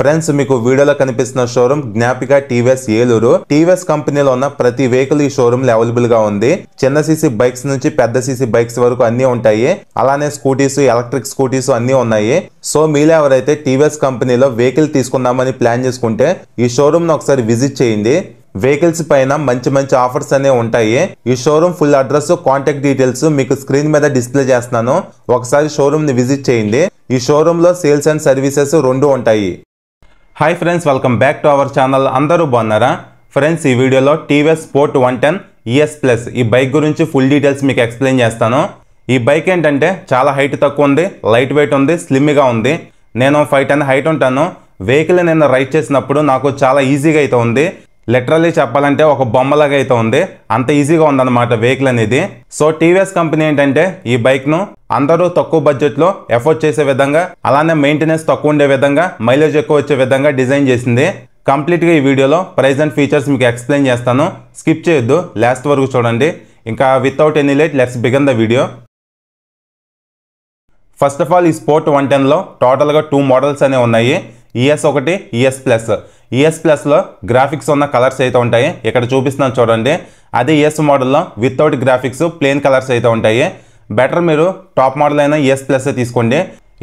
Friends మీకు వీడియోలో కనిపిస్తున్న షోరూమ్ జ్ఞాపిక టీవీఎస్ ఏలూరు. టీవీఎస్ కంపెనీలో ఉన్న ప్రతి వెహికల్ ఈ షోరూమ్ లో అవైలబుల్ గా ఉంది. చిన్న సీసీ బైక్స్ నుంచి పెద్ద సీసీ బైక్స్ వరకు అన్ని ఉంటాయి. అలానే స్కూటీస్, ఎలక్ట్రిక్ స్కూటీస్ అన్ని ఉన్నాయి. సో మీలో ఎవరైతే టీవీఎస్ కంపెనీలో వెహికల్ తీసుకుందామని ప్లాన్ చేసుకుంటే ఈ షోరూమ్ ను ఒకసారి విజిట్ చేయండి. వెహికల్స్ పైన మంచి మంచి ఆఫర్స్ అనేవి ఉంటాయి. ఈ showroom full address, contact details మీకు స్క్రీన్ మీద డిస్ప్లే చేస్తున్నాను. ఒకసారి షోరూమ్ ని విజిట్ చేయండి. ఈ షోరూమ్ లో సేల్స్ అండ్ సర్వీసెస్ రెండు ఉంటాయి. Hi friends, welcome back to our channel. అందరూ బాగున్నారా ఫ్రెండ్స్? ఈ వీడియోలో టీవీఎస్ స్పోర్ట్ 110 ES ప్లస్ ఈ బైక్ గురించి ఫుల్ డీటెయిల్స్ మీకు ఎక్స్ప్లెయిన్ చేస్తాను. ఈ బైక్ ఏంటంటే చాలా హైట్ తక్కువ ఉంది, లైట్ వెయిట్ ఉంది, స్లిమ్గా ఉంది. నేను 5'10" హైట్ ఉంటాను. వెహికల్ నేను రైడ్ చేసినప్పుడు నాకు చాలా ఈజీగా అయితే ఉంది. లిటరల్లీ చెప్పాలంటే ఒక బొమ్మలాగా అయితే ఉంది. అంత ఈజీగా ఉందన్నమాట వెహికల్ అనేది. సో టీవీఎస్ కంపెనీ ఏంటంటే ఈ బైక్ను అందరూ తక్కువ బడ్జెట్లో ఎఫోర్డ్ చేసే విధంగా, అలానే మెయింటెనెన్స్ తక్కువ ఉండే విధంగా, మైలేజ్ ఎక్కువ వచ్చే విధంగా డిజైన్ చేసింది. కంప్లీట్గా ఈ వీడియోలో ప్రైస్ అండ్ ఫీచర్స్ మీకు ఎక్స్ప్లెయిన్ చేస్తాను. స్కిప్ చేయొద్దు, లాస్ట్ వరకు చూడండి. ఇంకా without any late let's begin the video. First of all ఈ స్పోర్ట్ 110లో టోటల్గా 2 మోడల్స్ అనేవి ఉన్నాయి. ES 1, ES plus. ES ప్లస్లో గ్రాఫిక్స్ ఉన్న కలర్స్ అయితే ఉంటాయి. ఇక్కడ చూపిస్తున్నాను చూడండి. అదే ES మోడల్లో వితౌట్ గ్రాఫిక్స్ ప్లెయిన్ కలర్స్ అయితే ఉంటాయి. బెటర్ మీరు టాప్ మోడల్ అయినా ES ప్లస్ తీసుకోండి.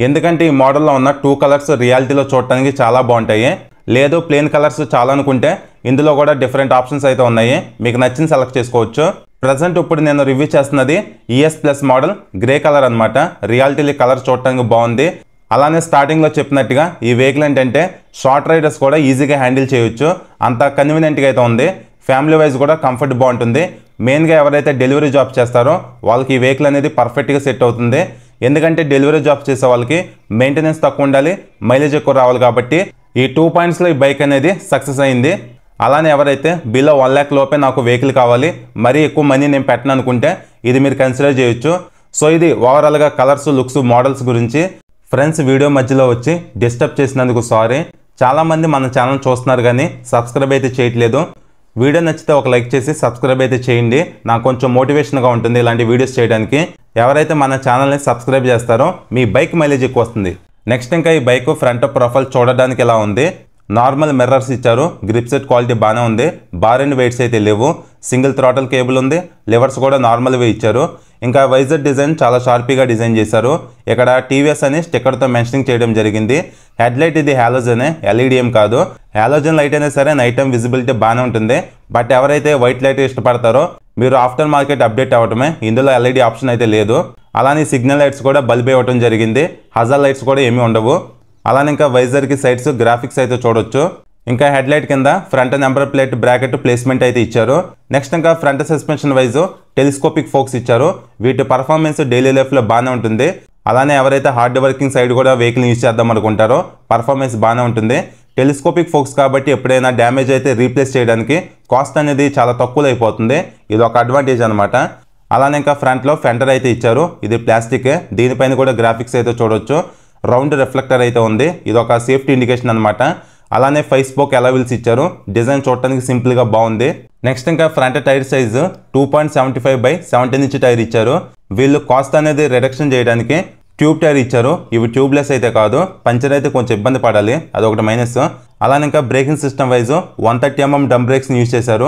ఎందుకంటే ఈ మోడల్లో ఉన్న 2 కలర్స్ రియాలిటీలో చూడటానికి చాలా బాగుంటాయి. లేదు ప్లెయిన్ కలర్స్ చాలా అనుకుంటే ఇందులో కూడా డిఫరెంట్ ఆప్షన్స్ అయితే ఉన్నాయి. మీకు నచ్చింది సెలెక్ట్ చేసుకోవచ్చు. ప్రజెంట్ ఇప్పుడు నేను రివ్యూ చేస్తున్నది ES plus model grey colour అనమాట. రియాలిటీలో కలర్ చూడటానికి బాగుంది. అలానే స్టార్టింగ్లో చెప్పినట్టుగా ఈ వెహికల్ ఏంటంటే షార్ట్ రైడర్స్ కూడా ఈజీగా హ్యాండిల్ చేయొచ్చు. అంత కన్వీనియంట్గా అయితే ఉంది. ఫ్యామిలీ వైజ్ కూడా కంఫర్ట్ బాగుంటుంది. మెయిన్గా ఎవరైతే డెలివరీ జాబ్ చేస్తారో వాళ్ళకి ఈ వెహికల్ అనేది పర్ఫెక్ట్గా సెట్ అవుతుంది. ఎందుకంటే డెలివరీ జాబ్ చేసే వాళ్ళకి మెయింటెనెన్స్ తక్కువ ఉండాలి, మైలేజ్ ఎక్కువ రావాలి. కాబట్టి ఈ 2 పాయింట్స్లో ఈ బైక్ అనేది సక్సెస్ అయింది. అలానే ఎవరైతే బిలో 1 lakh లోపే నాకు వెహికల్ కావాలి, మరీ ఎక్కువ మనీ నేను పెట్టను అనుకుంటే ఇది మీరు కన్సిడర్ చేయొచ్చు. సో ఇది ఓవరాల్గా కలర్స్, లుక్స్, మోడల్స్ గురించి. ఫ్రెండ్స్ వీడియో మధ్యలో వచ్చి డిస్టర్బ్ చేసినందుకు సారీ. చాలామంది మన ఛానల్ చూస్తున్నారు కానీ సబ్స్క్రైబ్ అయితే చేయట్లేదు. వీడియో నచ్చితే ఒక లైక్ చేసి సబ్స్క్రైబ్ అయితే చేయండి. నాకు కొంచెం మోటివేషన్గా ఉంటుంది ఇలాంటి వీడియోస్ చేయడానికి. ఎవరైతే మన ఛానల్ని సబ్స్క్రైబ్ చేస్తారో మీ బైక్ మైలేజ్ ఎక్కువ వస్తుంది. నెక్స్ట్ ఇంకా ఈ బైక్ ఫ్రంట్ ప్రొఫైల్ చూడడానికి ఎలా ఉంది. నార్మల్ మిర్రర్స్ ఇచ్చారు. గ్రిప్ సెట్ క్వాలిటీ బాగానే ఉంది. బార్ అండ్ వెయిట్స్ అయితే లేవు. సింగిల్ థ్రాటల్ కేబుల్ ఉంది. లివర్స్ కూడా నార్మల్వే ఇచ్చారు. ఇంకా వైజర్ డిజైన్ చాలా షార్పీగా డిజైన్ చేశారు. ఇక్కడ టీవీఎస్ అని స్టిక్కర్తో మెన్షనింగ్ చేయడం జరిగింది. హెడ్ లైట్ ఇది హాలోజనే, LED ఏం కాదు. హాలోజన్ లైట్ అయినా సరే నైట్ టైం విజిబిలిటీ బాగానే ఉంటుంది. బట్ ఎవరైతే వైట్ లైట్ ఇష్టపడతారో మీరు ఆఫ్టర్ మార్కెట్ అప్డేట్ అవ్వటమే. ఇందులో LED ఆప్షన్ అయితే లేదు. అలానే సిగ్నల్ లైట్స్ కూడా బల్బ్ ఇవ్వటం జరిగింది. హజార్ లైట్స్ కూడా ఏమీ ఉండవు. అలానే ఇంకా వైజర్కి సైడ్స్ గ్రాఫిక్స్ అయితే చూడొచ్చు. ఇంకా హెడ్ లైట్ కింద front number plate bracket placement అయితే ఇచ్చారు. నెక్స్ట్ ఇంకా front suspension wise telescopic forks ఇచ్చారు. వీటి పర్ఫార్మెన్స్ డైలీ లైఫ్లో బాగానే ఉంటుంది. అలానే ఎవరైతే హార్డ్ వర్కింగ్ సైడ్ కూడా వెహికల్ యూజ్ చేద్దాం అనుకుంటారో పర్ఫార్మెన్స్ బాగానే ఉంటుంది. టెలిస్కోపిక్ ఫోక్స్ కాబట్టి ఎప్పుడైనా డ్యామేజ్ అయితే రీప్లేస్ చేయడానికి కాస్ట్ అనేది చాలా తక్కువలో అయిపోతుంది. ఇది ఒక అడ్వాంటేజ్ అనమాట. అలానే ఇంకా ఫ్రంట్లో ఫెండర్ అయితే ఇచ్చారు. ఇది ప్లాస్టికే. దీనిపైన కూడా గ్రాఫిక్స్ అయితే చూడొచ్చు. రౌండ్ రిఫ్లెక్టర్ అయితే ఉంది. ఇది ఒక సేఫ్టీ ఇండికేషన్ అనమాట. అలానే 5 స్పోక్ అలా వీల్స్ ఇచ్చారు. డిజైన్ చూడటానికి సింపుల్గా బాగుంది. నెక్స్ట్ ఇంకా front tyre size 2.75/17 inch tyre ఇచ్చారు. వీళ్ళు కాస్ట్ అనేది రిడక్షన్ చేయడానికి ట్యూబ్ టైర్ ఇచ్చారు. ఇవి ట్యూబ్లెస్ అయితే కాదు. పంచర్ అయితే కొంచెం ఇబ్బంది పడాలి, అదొకటి మైనస్. అలానే ఇంకా బ్రేకింగ్ సిస్టమ్ వైజు 130 mm డంప్ బ్రేక్స్ని యూజ్ చేశారు.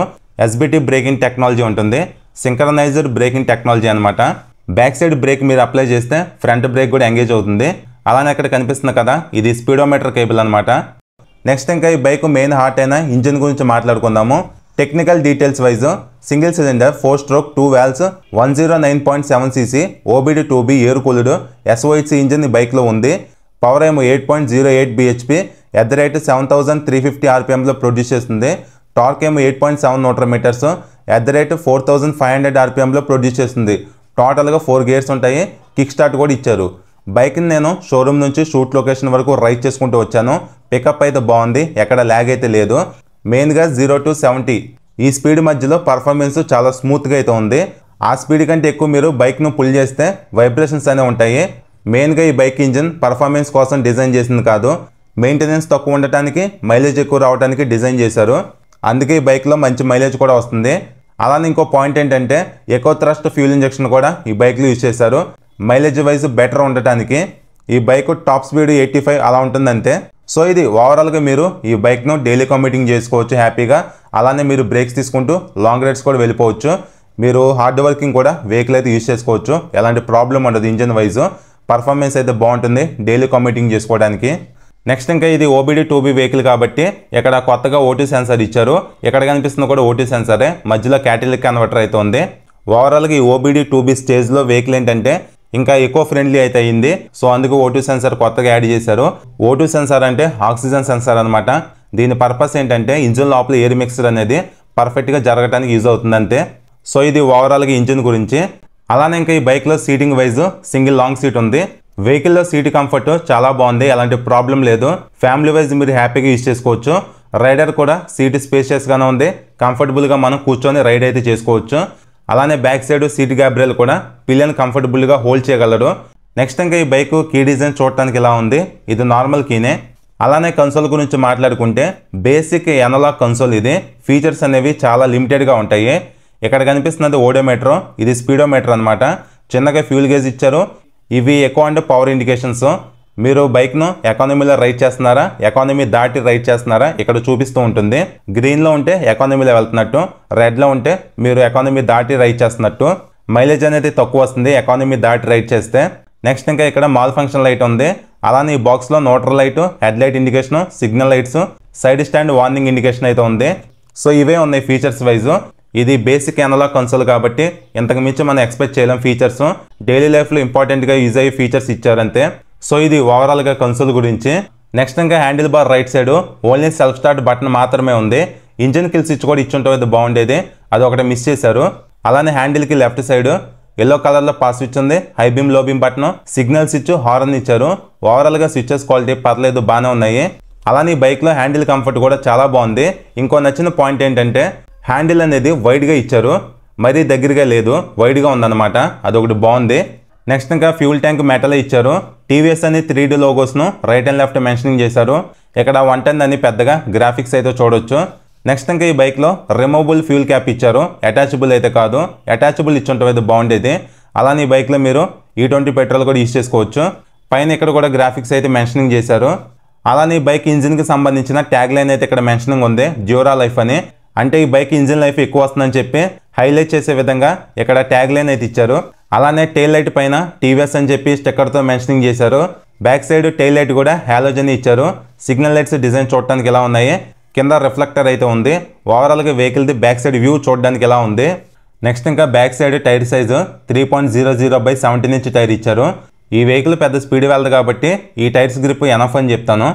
SBT బ్రేకింగ్ టెక్నాలజీ ఉంటుంది. సింక్రనైజర్ బ్రేకింగ్ టెక్నాలజీ అనమాట. బ్యాక్ సైడ్ బ్రేక్ మీరు అప్లై చేస్తే ఫ్రంట్ బ్రేక్ కూడా ఎంగేజ్ అవుతుంది. అలానే ఇక్కడ కనిపిస్తుంది కదా, ఇది స్పీడోమీటర్ కేబుల్ అనమాట. నెక్స్ట్ ఇంకా ఈ బైక్ మెయిన్ హార్ట్ అయిన ఇంజిన్ గురించి మాట్లాడుకుందాము. Technical details wise single cylinder 4 stroke 2 valves 109.7 cc OBD 2B air cooled SOHC engine ఈ బైక్లో ఉంది. పవర్ ఏమో 8.08 bhp ఎట్ ద రేట్ 7350 RPMలో ప్రొడ్యూస్ చేస్తుంది. టార్క్ ఏమో 8.7 Nm ఎట్ ద రేట్ 4500 RPMలో ప్రొడ్యూస్ చేస్తుంది. టోటల్గా 4 గేర్స్ ఉంటాయి. కిక్ స్టార్ట్ కూడా ఇచ్చారు. బైక్ని నేను షోరూమ్ నుంచి షూట్ లొకేషన్ వరకు రైడ్ చేసుకుంటూ వచ్చాను. పికప్ అయితే బాగుంది, ఎక్కడ ల్యాగ్ అయితే లేదు. మెయిన్గా 0 to 70 ఈ స్పీడ్ మధ్యలో పర్ఫార్మెన్స్ చాలా స్మూత్గా అయితే ఉంది. ఆ స్పీడ్ కంటే ఎక్కువ మీరు బైక్ను పుల్ చేస్తే వైబ్రేషన్స్ అనేవి ఉంటాయి. మెయిన్గా ఈ బైక్ ఇంజిన్ పర్ఫార్మెన్స్ కోసం డిజైన్ చేసింది కాదు, మెయింటెనెన్స్ తక్కువ ఉండటానికి, మైలేజ్ ఎక్కువ రావడానికి డిజైన్ చేశారు. అందుకే ఈ బైక్లో మంచి మైలేజ్ కూడా వస్తుంది. అలానే ఇంకో పాయింట్ ఏంటంటే ఎకో థ్రస్ట్ ఫ్యూల్ ఇంజెక్షన్ కూడా ఈ బైక్లో యూజ్ చేశారు. మైలేజ్ వైజ్ బెటర్ ఉండటానికి. ఈ బైక్ టాప్ స్పీడ్ 85 అలా ఉంటుంది అంతే. సో ఇది ఓవరాల్గా మీరు ఈ బైక్ను డైలీ కమ్యూటింగ్ చేసుకోవచ్చు హ్యాపీగా. అలానే మీరు బ్రేక్స్ తీసుకుంటూ లాంగ్ రైడ్స్ కూడా వెళ్ళిపోవచ్చు. మీరు హార్డ్ వర్కింగ్ కూడా వెహికల్ అయితే యూజ్ చేసుకోవచ్చు. ఎలాంటి ప్రాబ్లం ఉండదు. ఇంజన్ వైజ్ పర్ఫార్మెన్స్ అయితే బాగుంటుంది డైలీ కమ్యూటింగ్ చేసుకోవడానికి. నెక్స్ట్ ఇంకా ఇది OBD 2B వెహికల్ కాబట్టి ఇక్కడ కొత్తగా O2 సెన్సార్ ఇచ్చారు. ఇక్కడ కనిపిస్తుంది కూడా O2 సెన్సారే, మధ్యలో క్యాటలిక్ కన్వర్టర్ అయితే ఉంది. ఓవరాల్గా ఈ OBD 2B స్టేజ్లో వెహికల్ ఏంటంటే ఇంకా ఎకో ఫ్రెండ్లీ అయితే అయింది. సో అందుకు O2 సెన్సార్ కొత్తగా యాడ్ చేశారు. O2 సెన్సార్ అంటే ఆక్సిజన్ సెన్సార్ అనమాట. దీని పర్పస్ ఏంటంటే ఇంజిన్ లోపల ఎయిర్ మిక్సర్ అనేది పర్ఫెక్ట్గా జరగడానికి యూజ్ అవుతుంది అంతే. సో ఇది ఓవరాల్గా ఇంజిన్ గురించి. అలానే ఇంకా ఈ బైక్లో seating wise single long seat ఉంది. వెహికల్లో సీట్ కంఫర్ట్ చాలా బాగుంది, ఎలాంటి ప్రాబ్లం లేదు. ఫ్యామిలీ వైజ్ మీరు హ్యాపీగా యూజ్ చేసుకోవచ్చు. రైడర్ కూడా సీట్ స్పేషియస్గానే ఉంది, కంఫర్టబుల్గా మనం కూర్చొని రైడ్ అయితే చేసుకోవచ్చు. అలానే బ్యాక్ సైడ్ సీట్ గ్యాబ్రేల్ కూడా పిల్లల్ని కంఫర్టబుల్గా హోల్డ్ చేయగలరు. నెక్స్ట్ ఇంకా ఈ బైక్ కీ డిజైన్ చూడటానికి ఇలా ఉంది. ఇది నార్మల్ కీనే. అలానే కన్సోల్ గురించి మాట్లాడుకుంటే బేసిక్ ఎనలాగ్ కన్సోల్ ఇది. ఫీచర్స్ అనేవి చాలా లిమిటెడ్గా ఉంటాయి. ఇక్కడ కనిపిస్తున్నది ఓడోమీటర్, ఇది స్పీడోమీటర్ అనమాట. చిన్నగా ఫ్యూల్ గేజ్ ఇచ్చారు. ఇవి ఎకో అండ్ పవర్ ఇండికేషన్స్. మీరు బైక్ను ఎకానమీలో రైడ్ చేస్తున్నారా, ఎకానమీ దాటి రైడ్ చేస్తున్నారా ఇక్కడ చూపిస్తూ ఉంటుంది. గ్రీన్లో ఉంటే ఎకానమీలో వెళ్తున్నట్టు, రెడ్లో ఉంటే మీరు ఎకానమీ దాటి రైడ్ చేస్తున్నట్టు. మైలేజ్ అనేది తక్కువ వస్తుంది ఎకానమీ దాటి రైడ్ చేస్తే. నెక్స్ట్ ఇంకా ఇక్కడ మాల్ ఫంక్షన్ లైట్ ఉంది. అలానే ఈ బాక్స్లో neutral light, head light indication, signal lights, side stand warning indication అయితే ఉంది. సో ఇవే ఉన్నాయి ఫీచర్స్ వైజ్. ఇది బేసిక్ ఎనలాగ్ కన్సోల్ కాబట్టి ఇంతకు మించి మనం ఎక్స్పెక్ట్ చేయలేం ఫీచర్స్. డైలీ లైఫ్లో ఇంపార్టెంట్గా యూజ్ అయ్యే ఫీచర్స్ ఇచ్చారంతే. సో ఇది ఓవరాల్గా కన్సోల్ గురించి. నెక్స్ట్ ఇంకా handle bar right side only self start button మాత్రమే ఉంది. ఇంజిన్ కిల్ స్విచ్ కూడా ఇచ్చుంటే బాగుండేది, అది ఒకటి మిస్ చేశారు. అలానే హ్యాండిల్కి లెఫ్ట్ సైడ్ ఎల్లో కలర్లో పాస్ స్విచ్ ఉంది, హై బీమ్ లో beam button, signal switch, horn ఇచ్చారు. ఓవరాల్గా స్విచెస్ క్వాలిటీ పర్లేదు, బాగానే ఉన్నాయి. అలానే ఈ బైక్లో హ్యాండిల్ కంఫర్ట్ కూడా చాలా బాగుంది. ఇంకో నచ్చిన పాయింట్ ఏంటంటే హ్యాండిల్ అనేది వైడ్గా ఇచ్చారు, మరీ దగ్గరగా లేదు, వైడ్గా ఉందన్నమాట. అదొకటి బాగుంది. నెక్స్ట్ ఇంకా ఫ్యూల్ ట్యాంక్ మెటల్ ఇచ్చారు. టీవీఎస్ అని 3D లోగోస్ను రైట్ అండ్ లెఫ్ట్ మెన్షనింగ్ చేశారు. ఇక్కడ 110 అని పెద్దగా గ్రాఫిక్స్ అయితే చూడొచ్చు. నెక్స్ట్ ఇంకా ఈ బైక్లో రిమూవబుల్ ఫ్యూల్ క్యాప్ ఇచ్చారు, అటాచబుల్ అయితే కాదు. అటాచబుల్ ఇచ్చుంటే అయితే బాగుండేది. అలానే ఈ బైక్లో మీరు E20 పెట్రోల్ కూడా యూజ్ చేసుకోవచ్చు. పైన ఇక్కడ కూడా గ్రాఫిక్స్ అయితే మెన్షనింగ్ చేశారు. అలానే ఈ బైక్ ఇంజిన్కి సంబంధించిన ట్యాగ్ లైన్ అయితే ఇక్కడ మెన్షనింగ్ ఉంది, డ్యూరా లైఫ్ అని. అంటే ఈ బైక్ ఇంజిన్ లైఫ్ ఎక్కువ వస్తుందని చెప్పి హైలైట్ చేసే విధంగా ఇక్కడ ట్యాగ్ లైన్ అయితే ఇచ్చారు. అలానే టెయిల్ లైట్ పైన టీవీఎస్ అని చెప్పి స్టిక్కర్తో మెన్షనింగ్ చేశారు. బ్యాక్ సైడ్ టెయిల్ లైట్ కూడా హాలోజన్ ఇచ్చారు. సిగ్నల్ లైట్స్ డిజైన్ చూడటానికి ఎలా ఉన్నాయి, కింద రిఫ్లెక్టర్ అయితే ఉంది. ఓవరాల్గా వెహికల్ది బ్యాక్ సైడ్ వ్యూ చూడడానికి ఎలా ఉంది. నెక్స్ట్ ఇంకా back side tyre size 3.00/17 inch tyre ఇచ్చారు. ఈ వెహికల్ పెద్ద స్పీడ్ వెళ్తుంది కాబట్టి ఈ టైర్స్ గ్రిప్ ఎనఫ్ అని చెప్తాను.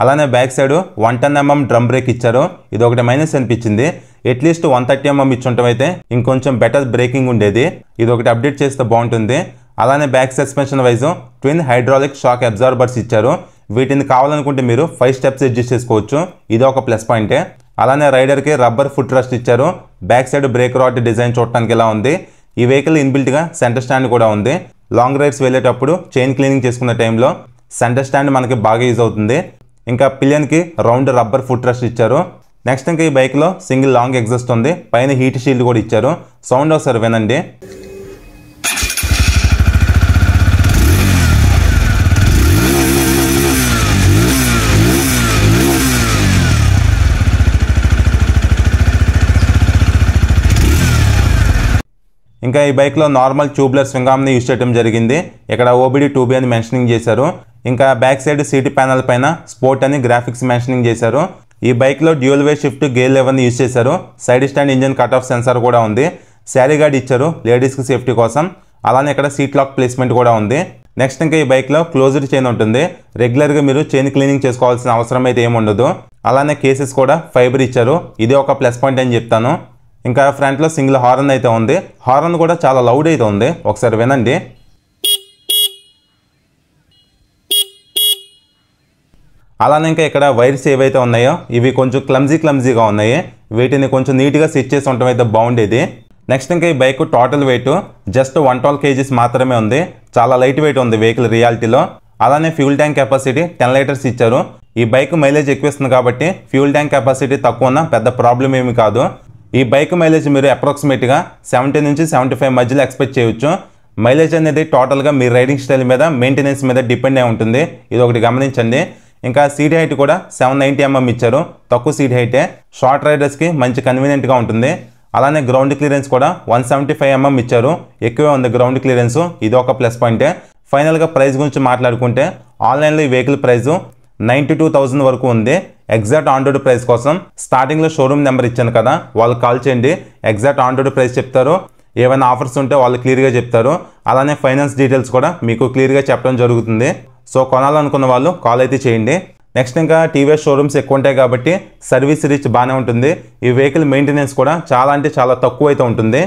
అలానే back side 110 mm drum break ఇచ్చారు. ఇది ఒకటి మైనస్ అనిపించింది. అట్లీస్ట్ 130 mm ఇచ్చుంటాం అయితే ఇంకొంచెం బెటర్ బ్రేకింగ్ ఉండేది. ఇది ఒకటి అప్డేట్ చేస్తే బాగుంటుంది. అలానే back suspension wise twin hydraulic shock absorbers ఇచ్చారు. వీటిని కావాలనుకుంటే మీరు 5 స్టెప్స్ అడ్జస్ట్ చేసుకోవచ్చు, ఇది ఒక ప్లస్ పాయింటే. అలానే రైడర్కి రబ్బర్ ఫుట్ రెస్ట్ ఇచ్చారు. Back side break rod design చూడటానికి ఎలా ఉంది. ఈ వెహికల్ ఇన్బిల్ట్గా సెంటర్ స్టాండ్ కూడా ఉంది. లాంగ్ రైడ్స్ వెళ్ళేటప్పుడు చైన్ క్లీనింగ్ చేసుకునే టైంలో సెంటర్ స్టాండ్ మనకి బాగా యూజ్ అవుతుంది. ఇంకా పిలియన్కి రౌండ్ రబ్బర్ ఫుట్ రెస్ట్ ఇచ్చారు. నెక్స్ట్ ఇంకా ఈ బైక్లో సింగిల్ లాంగ్ ఎగ్జాస్ట్ ఉంది, పైన హీట్ షీల్డ్ కూడా ఇచ్చారు. సౌండ్ ఒకసారి వినండి. ఇంకా ఈ బైక్లో నార్మల్ ట్యూబ్లర్ స్వింగ్ ఆర్మ్ని యూజ్ చేయడం జరిగింది. ఇక్కడ OBD 2B అని మెన్షనింగ్ చేశారు. ఇంకా బ్యాక్ సైడ్ సీట్ ప్యానల్ పైన స్పోర్ట్ అని గ్రాఫిక్స్ మెన్షనింగ్ చేశారు. ఈ బైక్లో డ్యూయల్ వే షిఫ్ట్ గేర్ లెవెల్ని యూజ్ చేశారు. Side stand engine cut off sensor కూడా ఉంది. శారీ గార్డ్ ఇచ్చారు లేడీస్కి సేఫ్టీ కోసం. అలానే ఇక్కడ సీట్ లాక్ ప్లేస్మెంట్ కూడా ఉంది. నెక్స్ట్ ఇంకా ఈ బైక్లో క్లోజ్డ్ చైన్ ఉంటుంది. రెగ్యులర్గా మీరు చైన్ క్లీనింగ్ చేసుకోవాల్సిన అవసరం అయితే ఏముండదు. అలానే కేసెస్ కూడా ఫైబర్ ఇచ్చారు, ఇది ఒక ప్లస్ పాయింట్ అని చెప్తాను. ఇంకా ఫ్రంట్లో సింగిల్ హార్న్ అయితే ఉంది. హార్న్ కూడా చాలా లౌడ్ అయితే ఉంది, ఒకసారి వినండి. అలానే ఇంకా ఇక్కడ వైర్స్ ఏవైతే ఉన్నాయో ఇవి కొంచెం క్లమ్జీగా ఉన్నాయి. వీటిని కొంచెం నీట్గా సెట్ చేసి ఉండటం అయితే బాగుండేది. నెక్స్ట్ ఇంకా ఈ bike total weight just 112 kgs మాత్రమే ఉంది. చాలా లైట్ వెయిట్ ఉంది వెహికల్ రియాలిటీలో. అలానే ఫ్యూల్ ట్యాంక్ కెపాసిటీ 10 లీటర్స్ ఇచ్చారు. ఈ బైక్ మైలేజ్ ఎక్కువ ఇస్తుంది కాబట్టి ఫ్యూల్ ట్యాంక్ కెపాసిటీ తక్కువ ఉన్న పెద్ద ప్రాబ్లం ఏమి కాదు. ఈ బైక్ మైలేజ్ మీరు అప్రాక్సిమేట్గా 70 నుంచి 75 మధ్యలో ఎక్స్పెక్ట్ చేయొచ్చు. మైలేజ్ అనేది టోటల్గా మీ రైడింగ్ స్టైల్ మీద మెయింటెనెన్స్ మీద డిపెండ్ అయి ఉంటుంది, ఇది ఒకటి గమనించండి. ఇంకా సీట్ హైట్ కూడా 790 ఇచ్చారు, తక్కువ సీట్ హైటే. షార్ట్ రైడర్స్కి మంచి కన్వీనియంట్గా ఉంటుంది. అలానే గ్రౌండ్ క్లియరెన్స్ కూడా 175 ఇచ్చారు, ఎక్కువే ఉంది గ్రౌండ్ క్లియరెన్స్, ఇది ఒక ప్లస్ పాయింటే. ఫైనల్గా ప్రైస్ గురించి మాట్లాడుకుంటే ఆన్లైన్లో ఈ వెహికల్ ప్రైజు 92,000 వరకు ఉంది. ఎగ్జాక్ట్ ఆన్ రోడ్ ప్రైస్ కోసం స్టార్టింగ్లో షోరూమ్ నెంబర్ ఇచ్చాను కదా, వాళ్ళు కాల్ చేయండి, ఎగ్జాక్ట్ ఆన్ రోడ్ ప్రైస్ చెప్తారు. ఏమైనా ఆఫర్స్ ఉంటే వాళ్ళు క్లియర్గా చెప్తారు. అలానే ఫైనాన్స్ డీటెయిల్స్ కూడా మీకు క్లియర్గా చెప్పడం జరుగుతుంది. సో కొనాలనుకున్న వాళ్ళు కాల్ అయితే చేయండి. నెక్స్ట్ ఇంకా టీవీఎస్ షోరూమ్స్ ఎక్కువ ఉంటాయి కాబట్టి సర్వీస్ రీచ్ బాగానే ఉంటుంది. ఈ వెహికల్ మెయింటెనెన్స్ కూడా చాలా అంటే చాలా తక్కువ అయితే ఉంటుంది.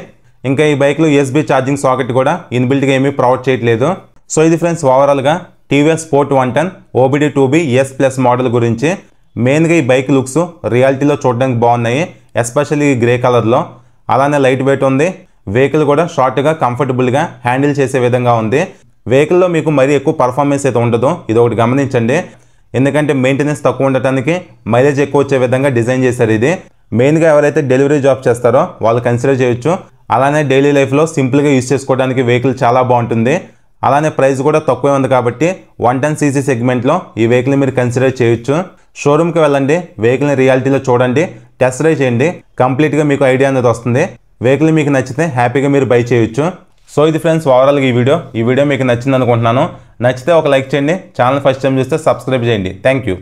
ఇంకా ఈ బైక్లో USB ఛార్జింగ్ సాకెట్ కూడా ఇన్బిల్ట్గా ఏమీ ప్రొవైడ్ చేయట్లేదు. సో ఇది ఫ్రెండ్స్ ఓవరాల్గా TVS sport 110 OBD 2B ES+ model గురించి. మెయిన్గా ఈ బైక్ లుక్స్ రియాలిటీలో చూడడానికి బాగున్నాయి, ఎస్పెషల్లీ ఈ గ్రే కలర్లో. అలానే లైట్ వెయిట్ ఉంది. వెహికల్ కూడా షార్ట్గా కంఫర్టబుల్గా హ్యాండిల్ చేసే విధంగా ఉంది. వెహికల్లో మీకు మరీ ఎక్కువ పర్ఫార్మెన్స్ అయితే ఉండదు, ఇది ఒకటి గమనించండి. ఎందుకంటే మెయింటెనెన్స్ తక్కువ ఉండటానికి మైలేజ్ ఎక్కువ వచ్చే విధంగా డిజైన్ చేశారు ఇది. మెయిన్గా ఎవరైతే డెలివరీ జాబ్ చేస్తారో వాళ్ళు కన్సిడర్ చేయొచ్చు. అలానే డైలీ లైఫ్లో సింపుల్గా యూజ్ చేసుకోవడానికి వెహికల్ చాలా బాగుంటుంది. అలానే ప్రైస్ కూడా తక్కువే ఉంది కాబట్టి 110cc సెగ్మెంట్లో ఈ వెహికల్ని మీరు కన్సిడర్ చేయొచ్చు. షోరూమ్కి వెళ్ళండి, వెహికల్ని రియాలిటీలో చూడండి, టెస్ట్ డ్రైవ్ చేయండి, కంప్లీట్గా మీకు ఐడియా అనేది వస్తుంది. వెహికల్ మీకు నచ్చితే హ్యాపీగా మీరు బై చేయొచ్చు. సో ఇది ఫ్రెండ్స్ ఓవరాల్గా ఈ వీడియో మీకు నచ్చింది అనుకుంటున్నాను. నచ్చితే ఒక లైక్ చేయండి, ఛానల్ ఫస్ట్ టైం చూస్తే సబ్స్క్రైబ్ చేయండి. Thank you.